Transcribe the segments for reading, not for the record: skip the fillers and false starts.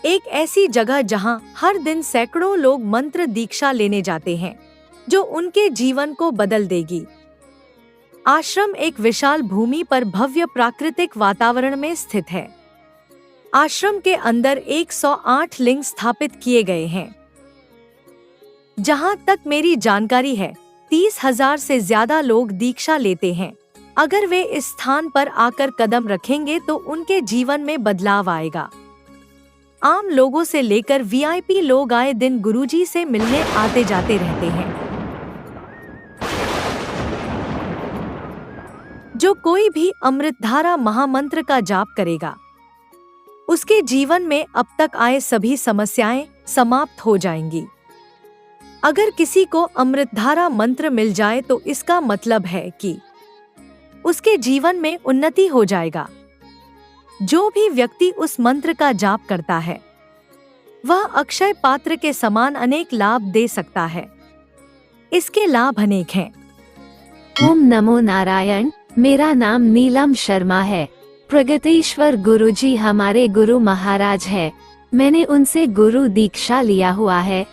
एक ऐसी जगह जहां हर दिन सैकड़ों लोग मंत्र दीक्षा लेने जाते हैं, जो उनके जीवन को बदल देगी। आश्रम एक विशाल भूमि पर भव्य प्राकृतिक वातावरण में स्थित है। आश्रम के अंदर 108 लिंग स्थापित किए गए हैं। जहां तक मेरी जानकारी है, 30,000 से ज्यादा लोग दीक्षा लेते हैं। अगर वे इस स्थान पर आकर कदम रखेंगे तो उनके जीवन में बदलाव आएगा। आम लोगों से लेकर वीआईपी लोग आए दिन गुरुजी से मिलने आते जाते रहते हैं। जो कोई भी अमृतधारा महामंत्र का जाप करेगा, उसके जीवन में अब तक आए सभी समस्याएं समाप्त हो जाएंगी। अगर किसी को अमृतधारा मंत्र मिल जाए तो इसका मतलब है कि उसके जीवन में उन्नति हो जाएगा। जो भी व्यक्ति उस मंत्र का जाप करता है, वह अक्षय पात्र के समान अनेक लाभ दे सकता है। इसके लाभ अनेक हैं। ओम नमो नारायण। मेरा नाम नीलम शर्मा है। प्रगतीश्वर गुरुजी हमारे गुरु महाराज है। मैंने उनसे गुरु दीक्षा लिया हुआ है।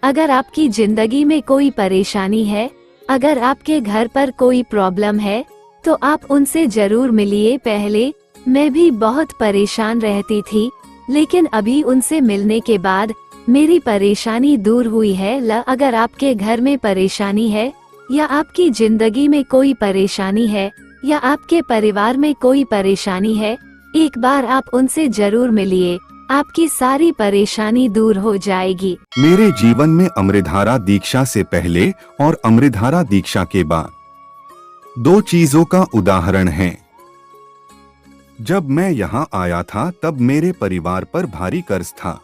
अगर आपकी जिंदगी में कोई परेशानी है, अगर आपके घर पर कोई प्रॉब्लम है, तो आप उनसे जरूर मिलिए। पहले मैं भी बहुत परेशान रहती थी, लेकिन अभी उनसे मिलने के बाद मेरी परेशानी दूर हुई है। अगर आपके घर में परेशानी है, या आपकी जिंदगी में कोई परेशानी है, या आपके परिवार में कोई परेशानी है, एक बार आप उनसे जरूर मिलिए। आपकी सारी परेशानी दूर हो जाएगी। मेरे जीवन में अमृतधारा दीक्षा से पहले और अमृतधारा दीक्षा के बाद 2 चीजों का उदाहरण है। जब मैं यहाँ आया था तब मेरे परिवार पर भारी कर्ज था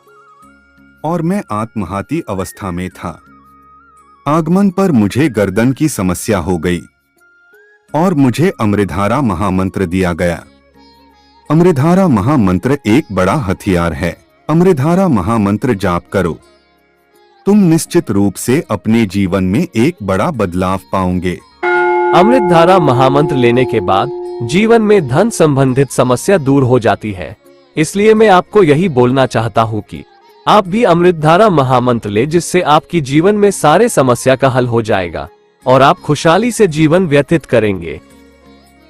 और मैं आत्मघाती अवस्था में था। आगमन पर मुझे गर्दन की समस्या हो गई और मुझे अमृतधारा महामंत्र दिया गया। अमृतधारा महामंत्र एक बड़ा हथियार है। अमृतधारा महामंत्र जाप करो, तुम निश्चित रूप से अपने जीवन में एक बड़ा बदलाव पाओगे। अमृतधारा महामंत्र लेने के बाद जीवन में धन संबंधित समस्या दूर हो जाती है। इसलिए मैं आपको यही बोलना चाहता हूँ कि आप भी अमृतधारा महामंत्र ले, जिससे आपकी जीवन में सारे समस्या का हल हो जाएगा और आप खुशहाली से जीवन व्यतीत करेंगे।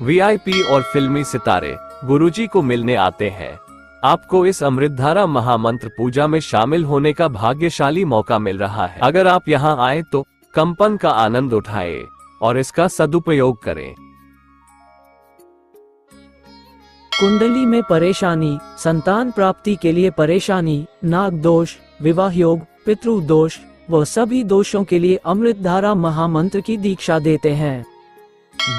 वीआईपी और फिल्मी सितारे गुरुजी को मिलने आते हैं। आपको इस अमृतधारा महामंत्र पूजा में शामिल होने का भाग्यशाली मौका मिल रहा है। अगर आप यहाँ आए तो कंपन का आनंद उठाएं और इसका सदुपयोग करें। कुंडली में परेशानी, संतान प्राप्ति के लिए परेशानी, नाग दोष, विवाह योग, पितृ दोष व सभी दोषों के लिए अमृतधारा महामंत्र की दीक्षा देते हैं।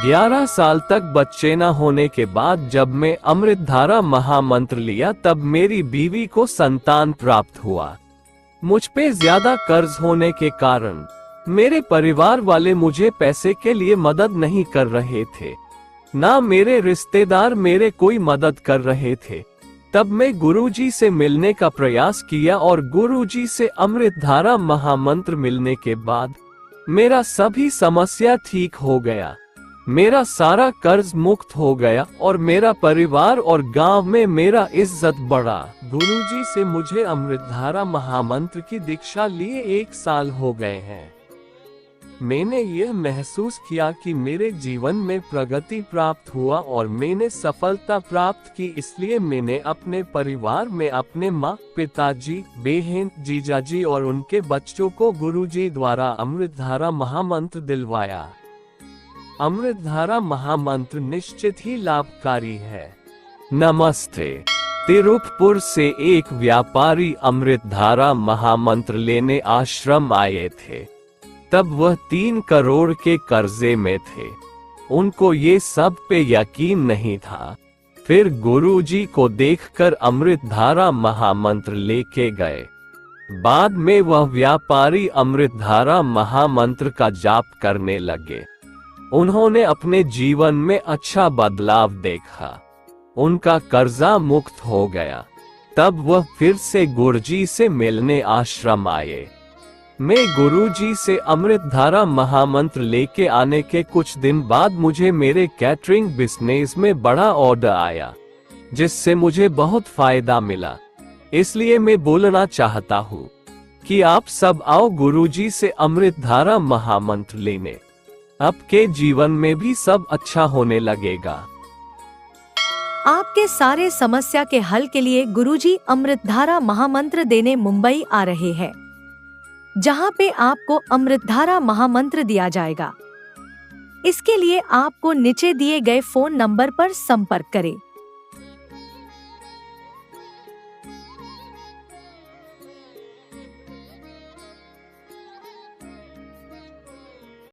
11 साल तक बच्चे न होने के बाद जब मैं अमृतधारा महामंत्र लिया, तब मेरी बीवी को संतान प्राप्त हुआ। मुझ पे ज्यादा कर्ज होने के कारण मेरे परिवार वाले मुझे पैसे के लिए मदद नहीं कर रहे थे, ना मेरे रिश्तेदार मेरे कोई मदद कर रहे थे। तब मैं गुरुजी से मिलने का प्रयास किया और गुरुजी से अमृतधारा महामंत्र मिलने के बाद मेरा सभी समस्या ठीक हो गया। मेरा सारा कर्ज मुक्त हो गया और मेरा परिवार और गांव में मेरा इज्जत बढ़ा। गुरुजी से मुझे अमृतधारा महामंत्र की दीक्षा लिए 1 साल हो गए हैं। मैंने यह महसूस किया कि मेरे जीवन में प्रगति प्राप्त हुआ और मैंने सफलता प्राप्त की। इसलिए मैंने अपने परिवार में अपने माँ, पिताजी, बहन, जीजाजी और उनके बच्चों को गुरुजी द्वारा अमृतधारा महामंत्र दिलवाया। अमृतधारा महामंत्र निश्चित ही लाभकारी है। नमस्ते। तिरुपपुर से एक व्यापारी अमृतधारा महामंत्र लेने आश्रम आए थे। तब वह 3 करोड़ के कर्जे में थे। उनको ये सब पे यकीन नहीं था। फिर गुरुजी को देखकर अमृतधारा महामंत्र लेके गए। बाद में वह व्यापारी अमृतधारा महामंत्र का जाप करने लगे। उन्होंने अपने जीवन में अच्छा बदलाव देखा। उनका कर्जा मुक्त हो गया। तब वह फिर से गुरुजी से मिलने आश्रम आए। मैं गुरुजी से अमृतधारा महामंत्र लेके आने के कुछ दिन बाद मुझे मेरे कैटरिंग बिजनेस में बड़ा ऑर्डर आया, जिससे मुझे बहुत फायदा मिला। इसलिए मैं बोलना चाहता हूँ कि आप सब आओ गुरुजी से अमृत धारा महामंत्र लेने। आपके जीवन में भी सब अच्छा होने लगेगा। आपके सारे समस्या के हल के लिए गुरुजी अमृतधारा महामंत्र देने मुंबई आ रहे हैं, जहां पे आपको अमृतधारा महामंत्र दिया जाएगा। इसके लिए आपको नीचे दिए गए फोन नंबर पर संपर्क करें।